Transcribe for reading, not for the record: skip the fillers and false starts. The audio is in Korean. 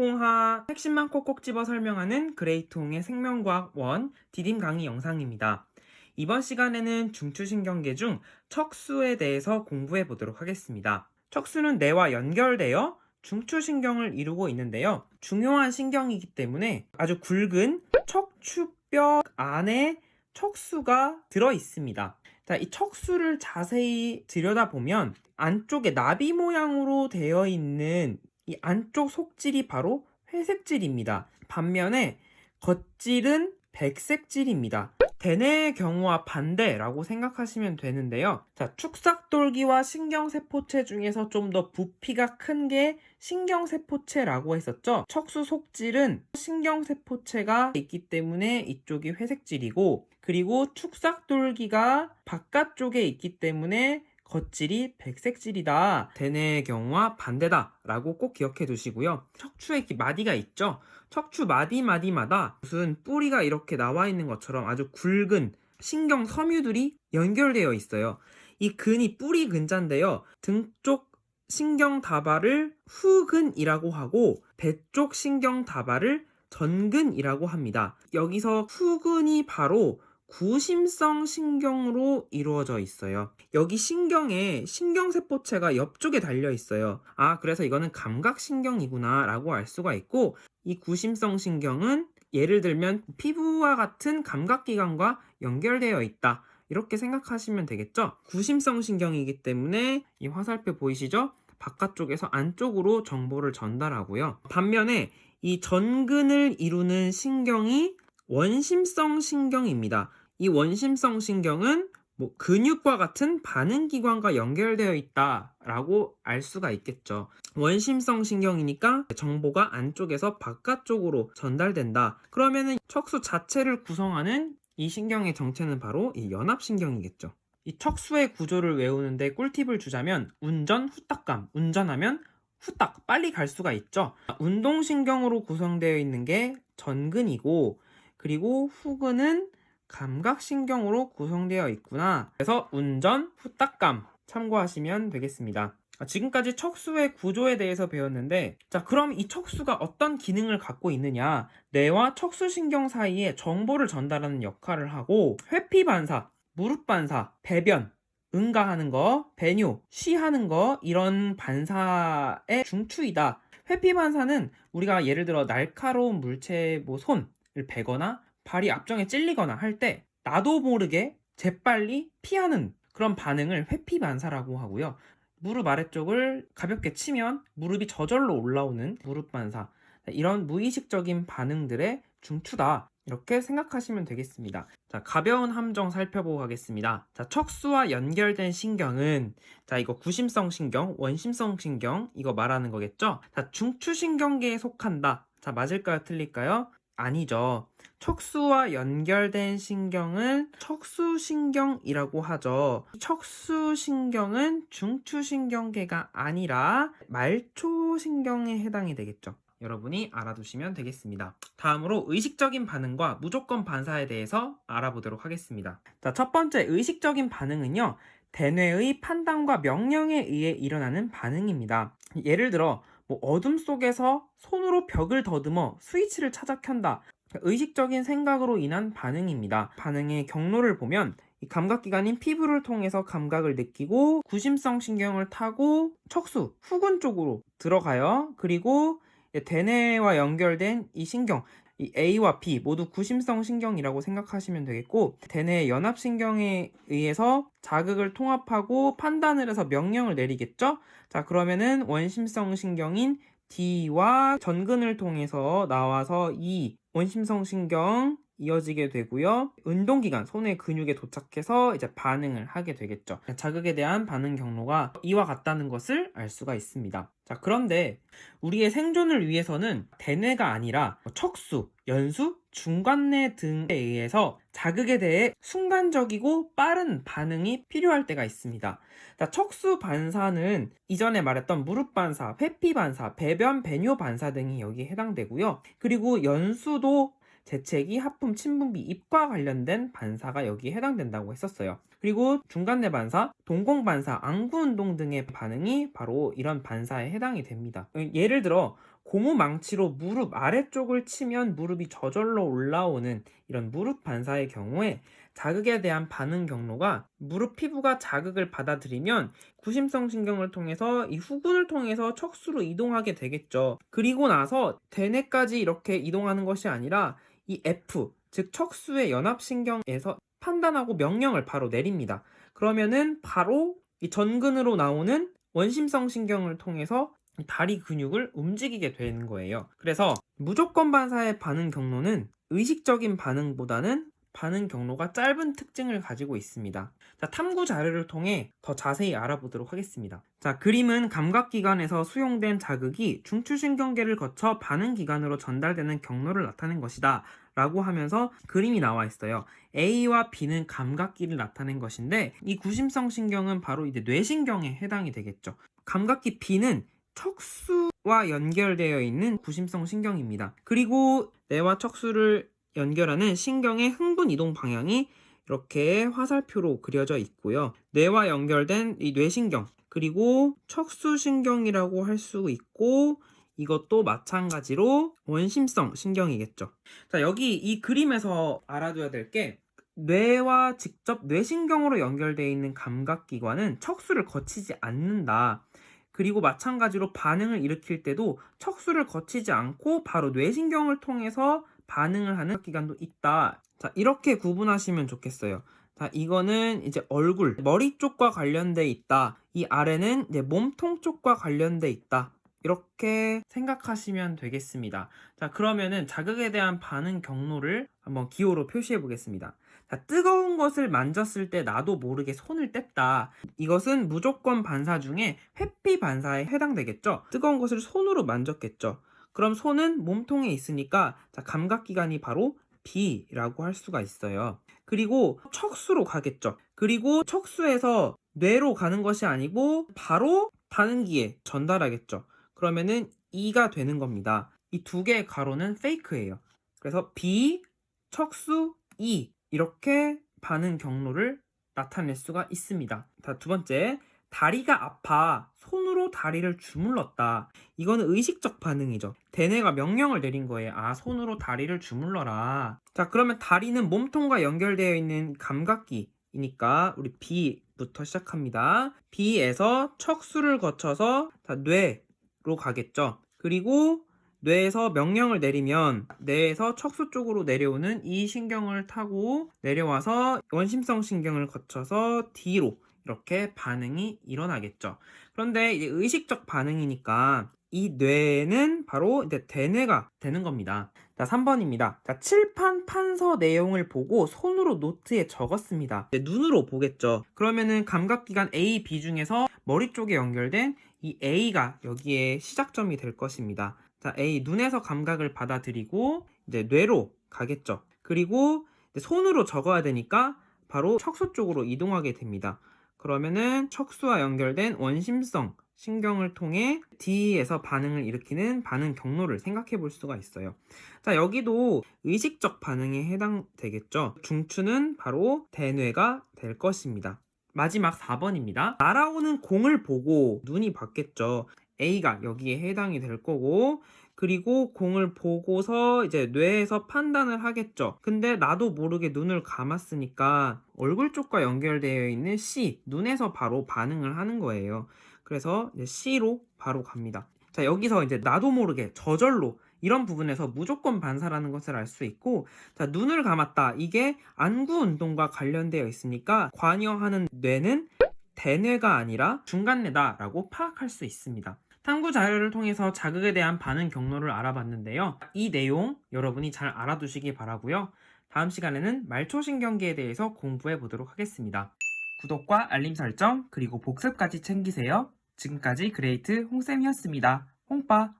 홍하 핵심만 꼭꼭 집어 설명하는 그레이트홍의 생명과학 1 디딤 강의 영상입니다. 이번 시간에는 중추신경계 중 척수에 대해서 공부해 보도록 하겠습니다. 척수는 뇌와 연결되어 중추신경을 이루고 있는데요. 중요한 신경이기 때문에 아주 굵은 척추뼈 안에 척수가 들어 있습니다. 자, 이 척수를 자세히 들여다보면 안쪽에 나비 모양으로 되어 있는 이 안쪽 속질이 바로 회색질입니다. 반면에 겉질은 백색질입니다. 대뇌의 경우와 반대라고 생각하시면 되는데요. 자, 축삭돌기와 신경세포체 중에서 좀 더 부피가 큰 게 신경세포체라고 했었죠. 척수 속질은 신경세포체가 있기 때문에 이쪽이 회색질이고, 그리고 축삭돌기가 바깥쪽에 있기 때문에 겉질이 백색질이다. 대뇌의 경우와 반대다 라고 꼭 기억해 두시고요. 척추에 이렇게 마디가 있죠. 척추 마디마다 무슨 뿌리가 이렇게 나와 있는 것처럼 아주 굵은 신경 섬유들이 연결되어 있어요. 이 근이 뿌리 근자인데요. 등 쪽 신경 다발을 후근이라고 하고 배 쪽 신경 다발을 전근이라고 합니다. 여기서 후근이 바로 구심성 신경으로 이루어져 있어요. 여기 신경에 신경세포체가 옆쪽에 달려 있어요. 아, 그래서 이거는 감각신경이구나 라고 알 수가 있고, 이 구심성 신경은 예를 들면 피부와 같은 감각기관과 연결되어 있다, 이렇게 생각하시면 되겠죠. 구심성 신경이기 때문에 이 화살표 보이시죠? 바깥쪽에서 안쪽으로 정보를 전달하고요. 반면에 이 전근을 이루는 신경이 원심성 신경입니다. 이 원심성 신경은 근육과 같은 반응기관과 연결되어 있다라고 알 수가 있겠죠. 원심성 신경이니까 정보가 안쪽에서 바깥쪽으로 전달된다. 그러면은 척수 자체를 구성하는 이 신경의 정체는 바로 이 연합신경이겠죠. 이 척수의 구조를 외우는데 꿀팁을 주자면 운전, 후딱감, 운전하면 후딱 빨리 갈 수가 있죠. 운동신경으로 구성되어 있는 게 전근이고, 그리고 후근은 감각신경으로 구성되어 있구나. 그래서 운전, 후딱감 참고하시면 되겠습니다. 지금까지 척수의 구조에 대해서 배웠는데, 자, 그럼 이 척수가 어떤 기능을 갖고 있느냐? 뇌와 척수신경 사이에 정보를 전달하는 역할을 하고, 회피 반사, 무릎 반사, 배변, 응가하는 거, 배뇨, 쉬하는 거, 이런 반사의 중추이다. 회피 반사는 우리가 예를 들어 날카로운 물체 손을 베거나 발이 앞정에 찔리거나 할 때 나도 모르게 재빨리 피하는 그런 반응을 회피 반사라고 하고요. 무릎 아래쪽을 가볍게 치면 무릎이 저절로 올라오는 무릎 반사, 이런 무의식적인 반응들의 중추다, 이렇게 생각하시면 되겠습니다. 자, 가벼운 함정 살펴보고 가겠습니다. 자, 척수와 연결된 신경은, 자, 이거 구심성 신경, 원심성 신경, 이거 말하는 거겠죠? 자, 중추신경계에 속한다. 자, 맞을까요? 틀릴까요? 아니죠. 척수와 연결된 신경은 척수신경이라고 하죠. 척수신경은 중추신경계가 아니라 말초신경에 해당이 되겠죠. 여러분이 알아두시면 되겠습니다. 다음으로 의식적인 반응과 무조건 반사에 대해서 알아보도록 하겠습니다. 자, 첫 번째 의식적인 반응은요, 대뇌의 판단과 명령에 의해 일어나는 반응입니다. 예를 들어 어둠 속에서 손으로 벽을 더듬어 스위치를 찾아 켠다. 의식적인 생각으로 인한 반응입니다. 반응의 경로를 보면 이 감각기관인 피부를 통해서 감각을 느끼고 구심성 신경을 타고 척수, 후근 쪽으로 들어가요. 그리고 대뇌와 연결된 이 신경, 이 A와 B 모두 구심성 신경이라고 생각하시면 되겠고, 대뇌의 연합신경에 의해서 자극을 통합하고 판단을 해서 명령을 내리겠죠. 자, 그러면은 원심성 신경인 D와 전근을 통해서 나와서 이 원심성 신경 이어지게 되고요. 운동기관, 손의 근육에 도착해서 이제 반응을 하게 되겠죠. 자극에 대한 반응 경로가 이와 같다는 것을 알 수가 있습니다. 자, 그런데 우리의 생존을 위해서는 대뇌가 아니라 척수, 연수, 중간뇌 등에 의해서 자극에 대해 순간적이고 빠른 반응이 필요할 때가 있습니다. 자, 척수 반사는 이전에 말했던 무릎 반사, 회피 반사, 배변, 배뇨 반사 등이 여기에 해당되고요. 그리고 연수도 재채기, 하품, 침분비, 입과 관련된 반사가 여기에 해당된다고 했었어요. 그리고 중간뇌 반사, 동공 반사, 안구 운동 등의 반응이 바로 이런 반사에 해당이 됩니다. 예를 들어 고무 망치로 무릎 아래쪽을 치면 무릎이 저절로 올라오는 이런 무릎 반사의 경우에 자극에 대한 반응 경로가 무릎 피부가 자극을 받아들이면 구심성 신경을 통해서 이 후근을 통해서 척수로 이동하게 되겠죠. 그리고 나서 대뇌까지 이렇게 이동하는 것이 아니라 이 F, 즉 척수의 연합신경에서 판단하고 명령을 바로 내립니다. 그러면은 바로 이 전근으로 나오는 원심성 신경을 통해서 다리 근육을 움직이게 되는 거예요. 그래서 무조건 반사의 반응 경로는 의식적인 반응보다는 반응 경로가 짧은 특징을 가지고 있습니다. 자, 탐구 자료를 통해 더 자세히 알아보도록 하겠습니다. 자, 그림은 감각기관에서 수용된 자극이 중추신경계를 거쳐 반응기관으로 전달되는 경로를 나타낸 것이다 라고 하면서 그림이 나와 있어요. A와 B는 감각기를 나타낸 것인데 이 구심성 신경은 바로 이제 뇌신경에 해당이 되겠죠. 감각기 B는 척수와 연결되어 있는 구심성 신경입니다. 그리고 뇌와 척수를 연결하는 신경의 흥분 이동 방향이 이렇게 화살표로 그려져 있고요. 뇌와 연결된 이 뇌신경, 그리고 척수신경이라고 할 수 있고 이것도 마찬가지로 원심성 신경이겠죠. 자, 여기 이 그림에서 알아둬야 될 게 뇌와 직접 뇌신경으로 연결되어 있는 감각기관은 척수를 거치지 않는다. 그리고 마찬가지로 반응을 일으킬 때도 척수를 거치지 않고 바로 뇌신경을 통해서 반응을 하는 기관도 있다. 자, 이렇게 구분하시면 좋겠어요. 자, 이거는 이제 얼굴, 머리 쪽과 관련돼 있다. 이 아래는 이제 몸통 쪽과 관련돼 있다. 이렇게 생각하시면 되겠습니다. 자, 그러면은 자극에 대한 반응 경로를 한번 기호로 표시해 보겠습니다. 자, 뜨거운 것을 만졌을 때 나도 모르게 손을 뗐다. 이것은 무조건 반사 중에 회피 반사에 해당되겠죠. 뜨거운 것을 손으로 만졌겠죠. 그럼 손은 몸통에 있으니까 자, 감각기관이 바로 B라고 할 수가 있어요. 그리고 척수로 가겠죠. 그리고 척수에서 뇌로 가는 것이 아니고 바로 반응기에 전달하겠죠. 그러면은 E가 되는 겁니다. 이 두 개의 가로는 페이크예요. 그래서 B, 척수, E 이렇게 반응 경로를 나타낼 수가 있습니다. 자, 두 번째, 다리가 아파 손으로 다리를 주물렀다. 이거는 의식적 반응이죠. 대뇌가 명령을 내린 거예요. 아, 손으로 다리를 주물러라. 자, 그러면 다리는 몸통과 연결되어 있는 감각기이니까 우리 B부터 시작합니다. B에서 척수를 거쳐서 뇌로 가겠죠. 그리고 뇌에서 명령을 내리면 뇌에서 척수 쪽으로 내려오는 이 신경을 타고 내려와서 원심성 신경을 거쳐서 D로 이렇게 반응이 일어나겠죠. 그런데 이제 의식적 반응이니까 이 뇌는 바로 이제 대뇌가 되는 겁니다. 자, 3번입니다. 자, 칠판 판서 내용을 보고 손으로 노트에 적었습니다. 눈으로 보겠죠. 그러면은 감각기관 A, B 중에서 머리 쪽에 연결된 이 A가 여기에 시작점이 될 것입니다. 자, A, 눈에서 감각을 받아들이고 이제 뇌로 가겠죠. 그리고 이제 손으로 적어야 되니까 바로 척수 쪽으로 이동하게 됩니다. 그러면은 척수와 연결된 원심성 신경을 통해 D에서 반응을 일으키는 반응 경로를 생각해 볼 수가 있어요. 자, 여기도 의식적 반응에 해당되겠죠. 중추는 바로 대뇌가 될 것입니다. 마지막 4번입니다. 날아오는 공을 보고 눈이 봤겠죠. A가 여기에 해당이 될 거고, 그리고 공을 보고서 이제 뇌에서 판단을 하겠죠. 근데 나도 모르게 눈을 감았으니까 얼굴 쪽과 연결되어 있는 C, 눈에서 바로 반응을 하는 거예요. 그래서 이제 C로 바로 갑니다. 자, 여기서 이제 나도 모르게 저절로 이런 부분에서 무조건 반사라는 것을 알 수 있고, 자, 눈을 감았다. 이게 안구 운동과 관련되어 있으니까 관여하는 뇌는 대뇌가 아니라 중간뇌다라고 파악할 수 있습니다. 탐구 자료를 통해서 자극에 대한 반응 경로를 알아봤는데요. 이 내용 여러분이 잘 알아두시기 바라고요. 다음 시간에는 말초신경계에 대해서 공부해 보도록 하겠습니다. 구독과 알림 설정 그리고 복습까지 챙기세요. 지금까지 그레이트 홍쌤이었습니다. 홍빠!